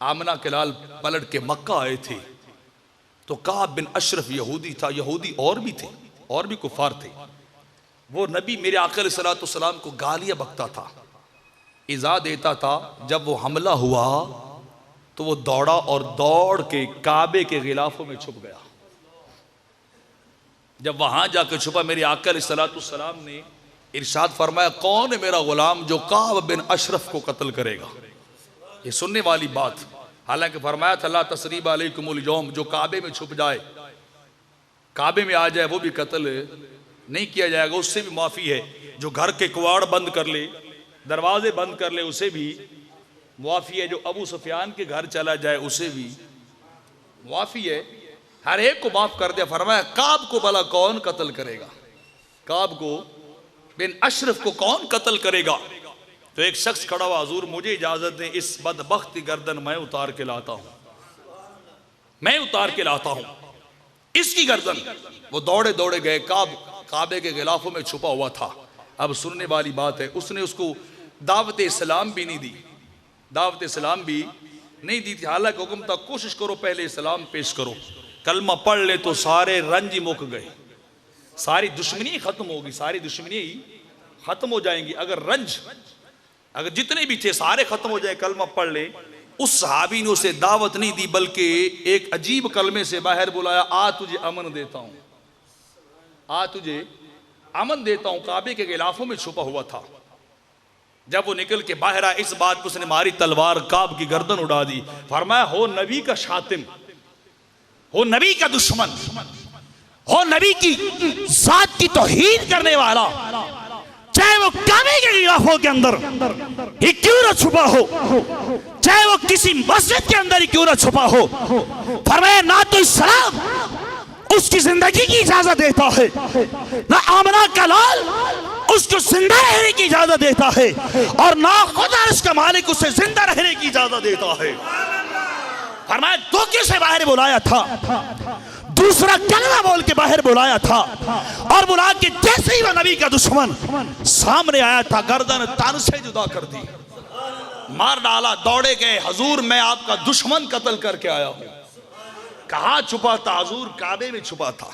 आमना के लाल पलट के मक्का आए थे तो काब बिन अशरफ यहूदी था, यहूदी और भी थे, और भी कुफार थे। वो नबी मेरे आका अलैहिस्सलातु वस्सलाम को गालियां बकता था, इज़ा देता था। जब वो हमला हुआ तो वो दौड़ा और दौड़ के काबे के गिलाफों में छुप गया। जब वहां जाकर छुपा, मेरे आका अलैहिस्सलातु वस्सलाम ने इरशाद फरमाया, कौन है मेरा गुलाम जो काब बिन अशरफ को कत्ल करेगा। ये सुनने वाली बात, हालांकि फरमाया था ला तसरीब अलैकुमुल यौम, जो काबे में छुप जाए, काबे में आ जाए, वो भी कत्ल नहीं किया जाएगा, उससे भी माफी है। जो घर के कुआड़ बंद कर ले, दरवाजे बंद कर ले, उसे भी मुआफ़ी है। जो अबू सुफियान के घर चला जाए, उसे भी मुआफ़ी है। हर एक को माफ़ कर दिया। फरमाया काब को भला कौन कत्ल करेगा, काब को बिन अशरफ को कौन कत्ल करेगा। तो एक शख्स खड़ा हुआ, हुजूर मुझे इजाज़त दें, इस बदबख्त की गर्दन मैं उतार के लाता हूँ, मैं उतार के लाता हूँ इसकी गर्दन। वो दौड़े दौड़े गए, काबे के गिलाफों में छुपा हुआ था। अब सुनने वाली बात है, उसने उसको दावत इस्लाम भी नहीं दी, दावत इस्लाम भी नहीं दी थी। हालांकि हुक्म था कोशिश करो पहले इस्लाम पेश करो, कलमा पढ़ ले तो सारे रंज मुक गए, सारी दुश्मनी खत्म होगी, सारी दुश्मनी खत्म हो जाएंगी। अगर जितने भी थे सारे खत्म हो जाए, कलमा पढ़ ले। उस सहाबी ने उसे दावत नहीं दी, बल्कि एक अजीब कलमे से बाहर बुलाया, आ तुझे अमन देता हूं, आ तुझे अमन देता हूं। काबे के गिलाफों में छुपा हुआ था। जब वो निकल के बाहर आया, इस बात पर उसने मारी तलवार, काब की गर्दन उड़ा दी। फरमाया हो नबी का शातिम, हो नबी का दुश्मन, हो नबी की जात की तौहीन करने वाला, चाहे वो काबे के गिलाफों के अंदर ही क्यों ना छुपा हो, चाहे वो किसी मस्जिद के अंदर ही क्यों ना छुपा हो। फरमाया ना तो इस्लाम उसकी जिंदगी की इजाजत देता है, ना आमना का लाल उसको जिंदा रहने की इजाजत देता है, और ना खुदा उसका मालिक उसे जिंदा रहने की इजाजत देता है। फरमाया धोखे से बाहर बुलाया था, दूसरा कलमा बोल के बाहर बुलाया था, और बुला के जैसे ही वह नबी का दुश्मन सामने आया था, गर्दन तन से जुदा कर दी, मार डाला। दौड़े गए, हुजूर मैं आपका दुश्मन कत्ल करके आया हूं। कहां छुपा था हुजूर? काबे में छुपा था।